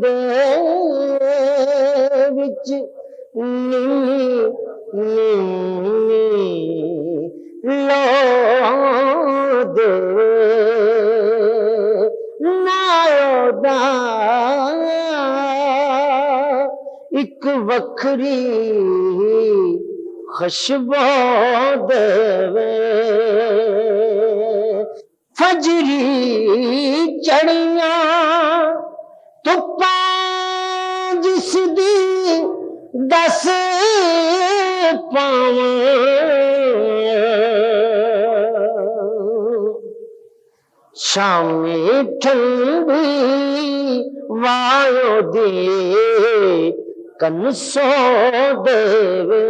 दे विच नीनी नीनी लो दे नायोदा एक वखरी खुशबू देवे फजरी चढ़िया धुप्पा जिस दी दस पावां शामी ठंडी वायो दे कनसो देवे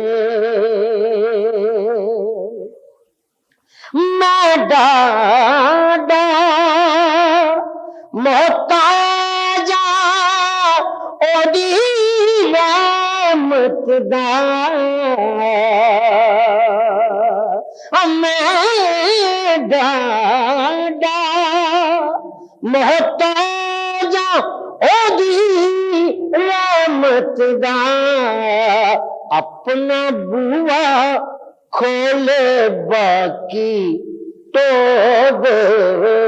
मैं डाडा मोहताजा ओदी रहमत दा मैं डाडा मोहताजा ओदी रहमत दा अपना बुआ खोले बाकी तो देवे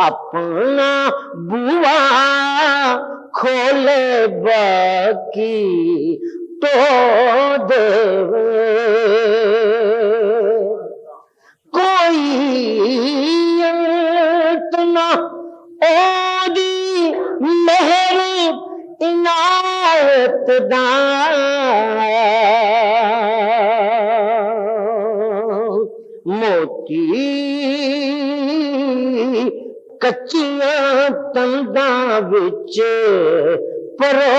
अपना बुआ खोले बाकी तो देवे कोई इतना ओदी मेहर इनायत दा मोती कच्चियां तंदां विच परो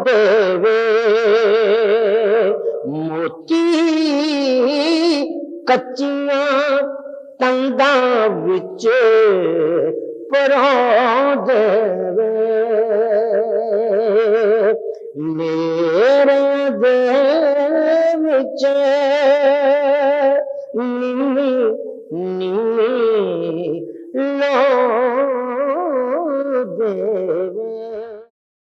देवे मोती कच्चियां तंदां विच परो देवे मेरे दे विच नीनी नीनी लो दे